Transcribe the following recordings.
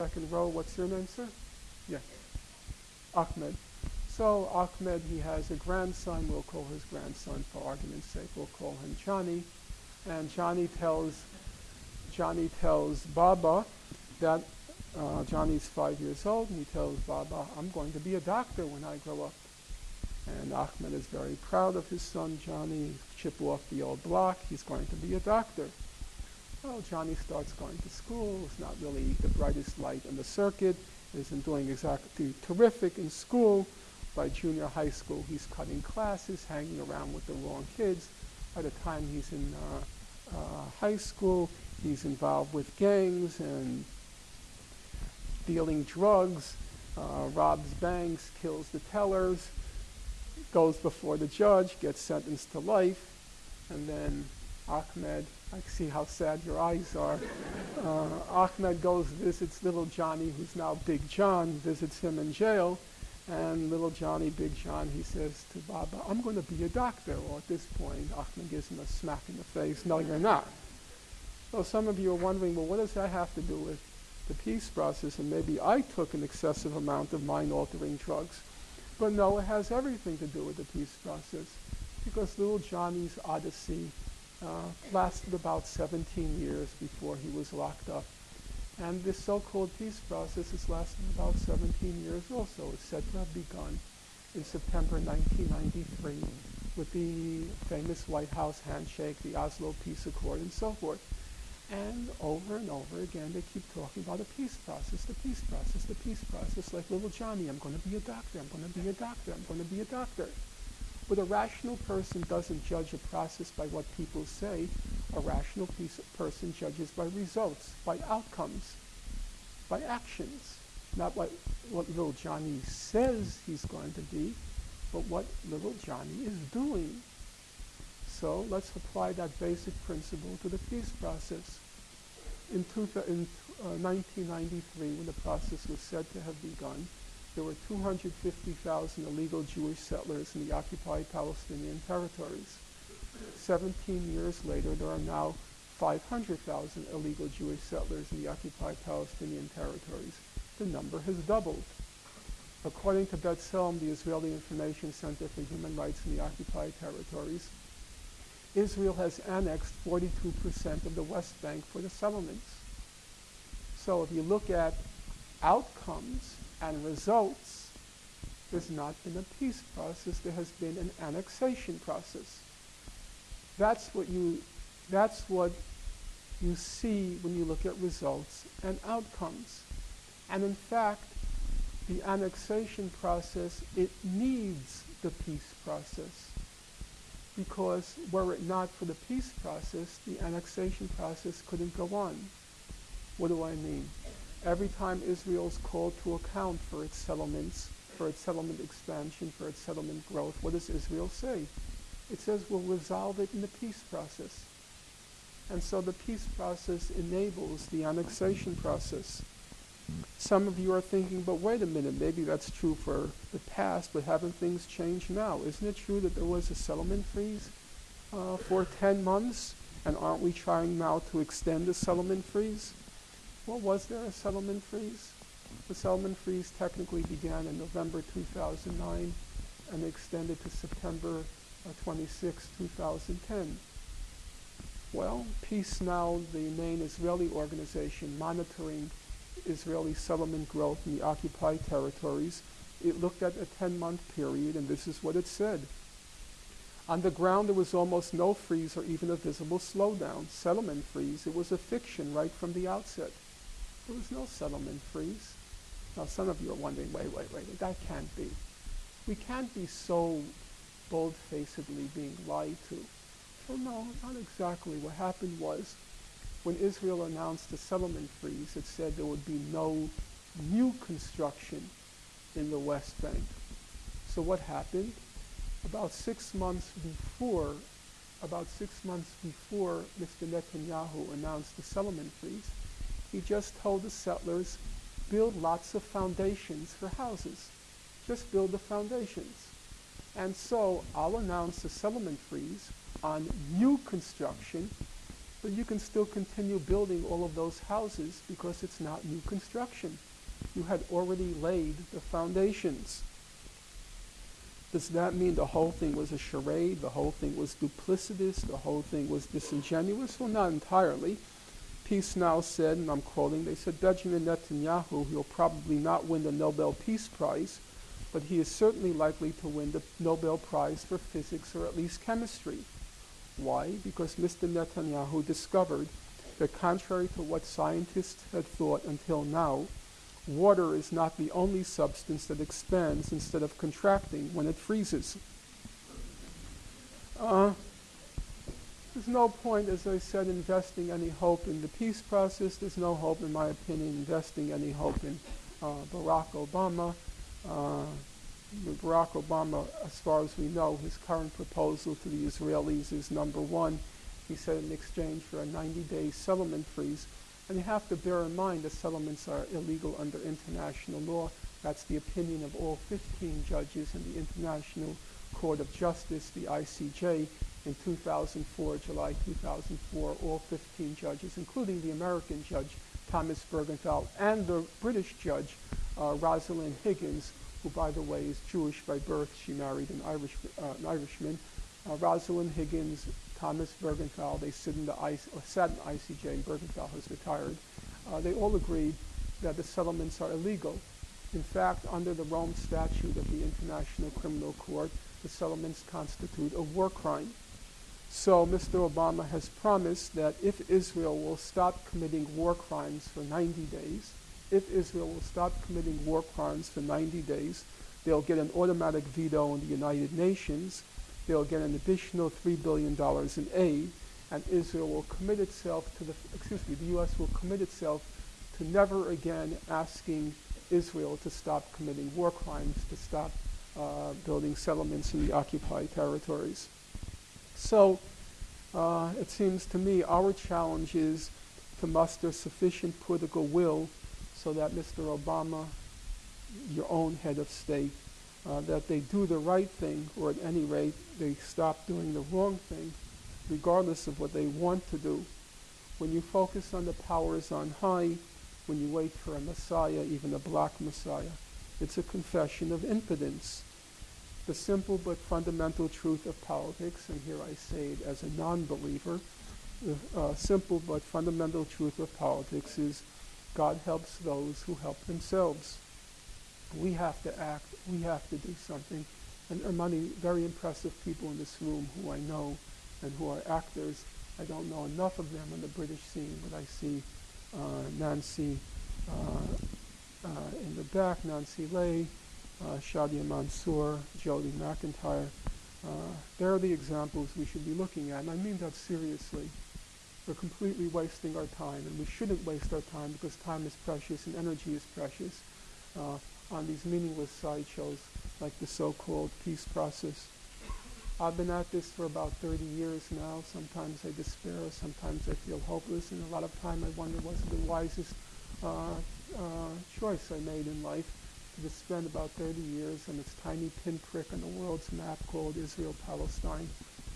Second row, what's your name, sir? Yeah, Ahmed. So Ahmed, he has a grandson. We'll call his grandson, for argument's sake, we'll call him Johnny. And Johnny tells Baba that Johnny's 5 years old, and he tells Baba, I'm going to be a doctor when I grow up. And Ahmed is very proud of his son, Johnny. Chip off the old block. He's going to be a doctor. Well, Johnny starts going to school. He's not really the brightest light on the circuit. He isn't doing exactly terrific in school. By junior high school, he's cutting classes, hanging around with the wrong kids. By the time he's in high school, he's involved with gangs and dealing drugs, robs banks, kills the tellers, goes before the judge, gets sentenced to life, and then Ahmed, I see how sad your eyes are. Ahmed goes, visits little Johnny, who's now Big John, visits him in jail, and little Johnny, Big John, he says to Baba, I'm going to be a doctor. Well, at this point, Ahmed gives him a smack in the face, no, you're not. So some of you are wondering, well, what does that have to do with the peace process? And maybe I took an excessive amount of mind-altering drugs. But no, it has everything to do with the peace process, because little Johnny's odyssey lasted about 17 years before he was locked up. And this so-called peace process has lasted about 17 years also. It's said to have begun in September 1993 with the famous White House handshake, the Oslo Peace Accord, and so forth. And over again, they keep talking about the peace process, the peace process, the peace process, like little Johnny, I'm going to be a doctor, I'm going to be a doctor, I'm going to be a doctor. But a rational person doesn't judge a process by what people say. A rational person judges by results, by outcomes, by actions. Not what little Johnny says he's going to be, but what little Johnny is doing. So let's apply that basic principle to the peace process. In 1993, when the process was said to have begun, there were 250,000 illegal Jewish settlers in the occupied Palestinian territories. 17 years later, there are now 500,000 illegal Jewish settlers in the occupied Palestinian territories. The number has doubled. According to B'Tselem, the Israeli Information Center for Human Rights in the occupied territories, Israel has annexed 42% of the West Bank for the settlements. So if you look at outcomes and results, there's not been a peace process, there has been an annexation process. That's what you see when you look at results and outcomes. And in fact, the annexation process, it needs the peace process. Because were it not for the peace process, the annexation process couldn't go on. What do I mean? Every time Israel's called to account for its settlements, for its settlement expansion, for its settlement growth, what does Israel say? It says we'll resolve it in the peace process. And so the peace process enables the annexation process. Some of you are thinking, but wait a minute, maybe that's true for the past, but haven't things changed now? Isn't it true that there was a settlement freeze for 10 months? And aren't we trying now to extend the settlement freeze? Well, was there a settlement freeze? The settlement freeze technically began in November 2009 and extended to September 26, 2010. Well, Peace Now, the main Israeli organization monitoring Israeli settlement growth in the occupied territories, it looked at a 10-month period, and this is what it said. On the ground, there was almost no freeze or even a visible slowdown. Settlement freeze, it was a fiction right from the outset. There was no settlement freeze. Now, some of you are wondering, wait, that can't be. We can't be so bold-facedly being lied to. Well, no, not exactly. What happened was, when Israel announced the settlement freeze, it said there would be no new construction in the West Bank. So what happened? About 6 months before Mr. Netanyahu announced the settlement freeze, he just told the settlers, build lots of foundations for houses. Just build the foundations. And so I'll announce the settlement freeze on new construction, but you can still continue building all of those houses because it's not new construction. You had already laid the foundations. Does that mean the whole thing was a charade? The whole thing was duplicitous? The whole thing was disingenuous? Well, not entirely. Peace Now said, and I'm quoting, they said, Benjamin Netanyahu, he'll probably not win the Nobel Peace Prize, but he is certainly likely to win the Nobel Prize for physics or at least chemistry. Why? Because Mr. Netanyahu discovered that contrary to what scientists had thought until now, water is not the only substance that expands instead of contracting when it freezes. There's no point, as I said, investing any hope in the peace process. There's no hope, in my opinion, investing any hope in Barack Obama. Barack Obama, as far as we know, his current proposal to the Israelis is number one. He said in exchange for a 90-day settlement freeze. And you have to bear in mind that settlements are illegal under international law. That's the opinion of all 15 judges in the International Court of Justice, the ICJ, in 2004, July 2004. All 15 judges, including the American judge, Thomas Bergenthal, and the British judge, Rosalind Higgins, who, by the way, is Jewish by birth. She married an Irishman. Rosalind Higgins, Thomas Bergenthal, they sat in the ICJ, and Bergenthal has retired. They all agreed that the settlements are illegal. In fact, under the Rome Statute of the International Criminal Court, the settlements constitute a war crime. So Mr. Obama has promised that if Israel will stop committing war crimes for 90 days, they'll get an automatic veto in the United Nations, they'll get an additional $3 billion in aid, and Israel will commit itself to the U.S. will commit itself to never again asking Israel to stop committing war crimes, to stop building settlements in the occupied territories. So it seems to me our challenge is to muster sufficient political will so that Mr. Obama, your own head of state, that they do the right thing, or at any rate, they stop doing the wrong thing, regardless of what they want to do. When you focus on the powers on high, when you wait for a Messiah, even a black Messiah, it's a confession of impotence. The simple but fundamental truth of politics, and here I say it as a non-believer, the simple but fundamental truth of politics is God helps those who help themselves. We have to act, we have to do something. And there are many very impressive people in this room who I know and who are actors. I don't know enough of them in the British scene, but I see Nancy in the back, Nancy Lay, Shadia Mansour, Jodie McIntyre. They're the examples we should be looking at, and I mean that seriously. We're completely wasting our time, and we shouldn't waste our time because time is precious and energy is precious on these meaningless sideshows like the so-called peace process. I've been at this for about 30 years now. Sometimes I despair, sometimes I feel hopeless, and a lot of time I wonder was it the wisest choice I made in life to spend about 30 years on this tiny pinprick on the world's map called Israel-Palestine.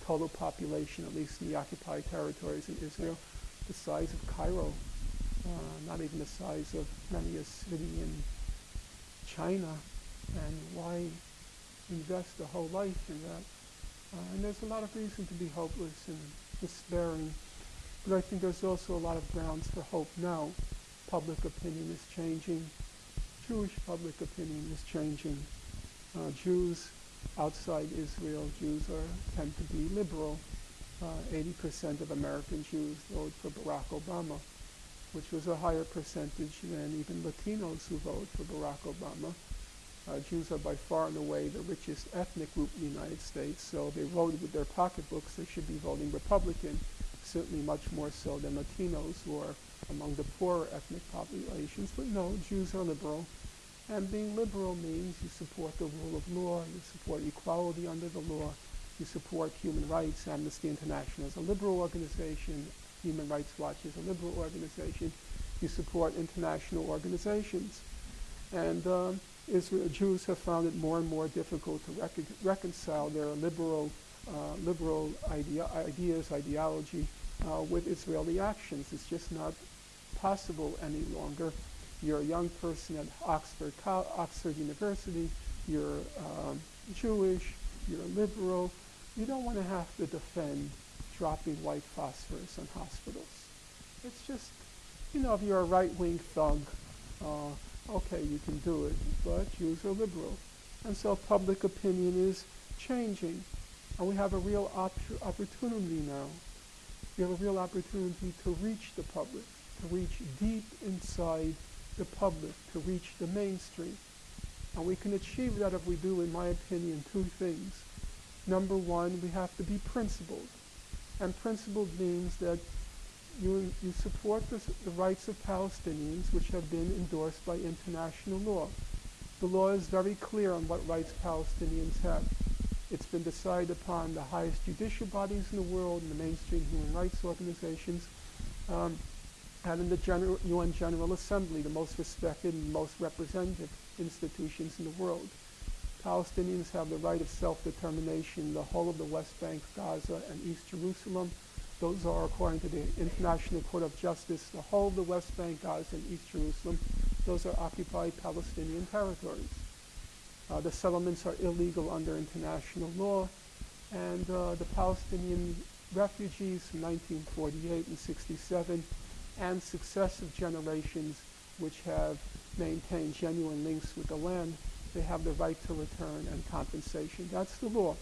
Total population, at least in the occupied territories in Israel, the size of Cairo, not even the size of many a city in China. And why invest a whole life in that? And there's a lot of reason to be hopeless and despairing, but I think there's also a lot of grounds for hope now. Public opinion is changing. Jewish public opinion is changing. Jews outside Israel, Jews tend to be liberal. 80% of American Jews vote for Barack Obama, which was a higher percentage than even Latinos who vote for Barack Obama. Jews are by far and away the richest ethnic group in the United States, so they voted with their pocketbooks. They should be voting Republican, certainly much more so than Latinos, who are among the poorer ethnic populations. But no, Jews are liberal. And being liberal means you support the rule of law, you support equality under the law, you support human rights. Amnesty International is a liberal organization. Human Rights Watch is a liberal organization. You support international organizations. And Jews have found it more and more difficult to reconcile their liberal ideas, ideology, with Israeli actions. It's just not possible any longer. You're a young person at Oxford University, you're Jewish, you're liberal. You don't want to have to defend dropping white phosphorus on hospitals. It's just, if you're a right-wing thug, okay, you can do it, but Jews are liberal. And so public opinion is changing. And we have a real opportunity now. We have a real opportunity to reach the public, to reach deep inside the public, to reach the mainstream. And we can achieve that if we do, in my opinion, two things. Number one, we have to be principled. And principled means that you support the rights of Palestinians, which have been endorsed by international law. The law is very clear on what rights Palestinians have. It's been decided upon the highest judicial bodies in the world, and the mainstream human rights organizations, and in the UN General Assembly, the most respected and most representative institutions in the world. Palestinians have the right of self-determination in the whole of the West Bank, Gaza, and East Jerusalem. Those are, according to the International Court of Justice, the whole of the West Bank, Gaza, and East Jerusalem. Those are occupied Palestinian territories. The settlements are illegal under international law, and the Palestinian refugees from 1948 and 67 and successive generations which have maintained genuine links with the land, they have the right to return and compensation. That's the law.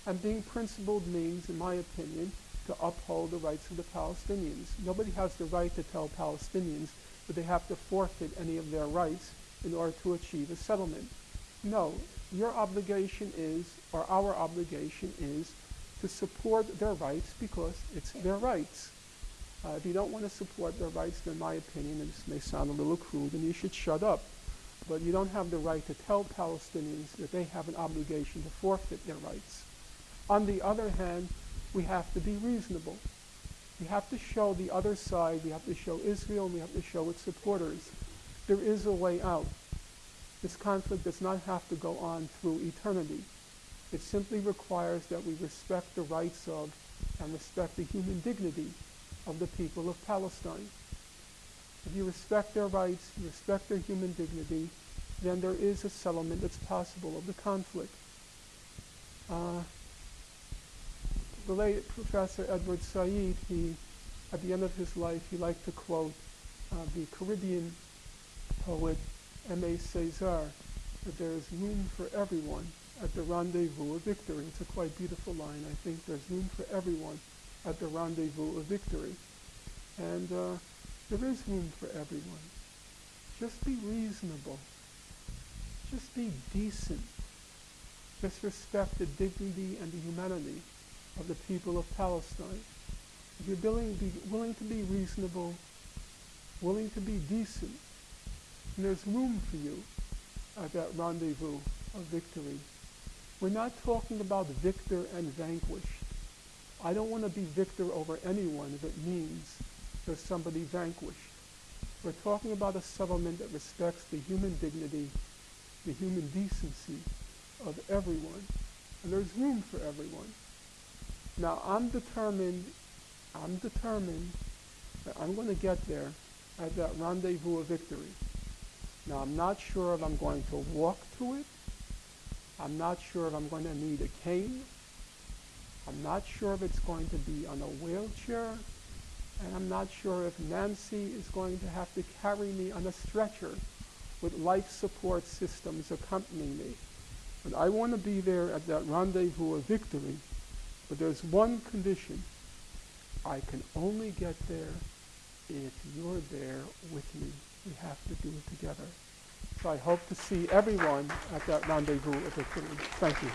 And being principled means, in my opinion, to uphold the rights of the Palestinians. Nobody has the right to tell Palestinians that they have to forfeit any of their rights in order to achieve a settlement. No, your obligation is, or our obligation is, to support their rights because it's their rights. If you don't want to support their rights, then in my opinion, and this may sound a little crude, then you should shut up. But you don't have the right to tell Palestinians that they have an obligation to forfeit their rights. On the other hand, we have to be reasonable. We have to show the other side, we have to show Israel, and we have to show its supporters. There is a way out. This conflict does not have to go on through eternity. It simply requires that we respect the rights of and respect the human dignity of the people of Palestine. If you respect their rights, you respect their human dignity, then there is a settlement that's possible of the conflict. The late Professor Edward Said, at the end of his life, he liked to quote the Caribbean poet M.A. Cesar, that there is room for everyone at the rendezvous of victory. It's a quite beautiful line. I think there's room for everyone at the rendezvous of victory. And there is room for everyone. Just be reasonable. Just be decent. Just respect the dignity and the humanity of the people of Palestine. If you're willing to be reasonable, willing to be decent, and there's room for you at that rendezvous of victory. We're not talking about victor and vanquished. I don't want to be victor over anyone if it means there's somebody vanquished. We're talking about a settlement that respects the human dignity, the human decency of everyone. And there's room for everyone. Now, I'm determined that I'm going to get there at that rendezvous of victory. Now, I'm not sure if I'm going to walk to it. I'm not sure if I'm going to need a cane. I'm not sure if it's going to be on a wheelchair. And I'm not sure if Nancy is going to have to carry me on a stretcher with life support systems accompanying me. But I want to be there at that rendezvous of victory. But there's one condition. I can only get there if you're there with me. We have to do it together. So I hope to see everyone at that rendezvous of victory. Thank you.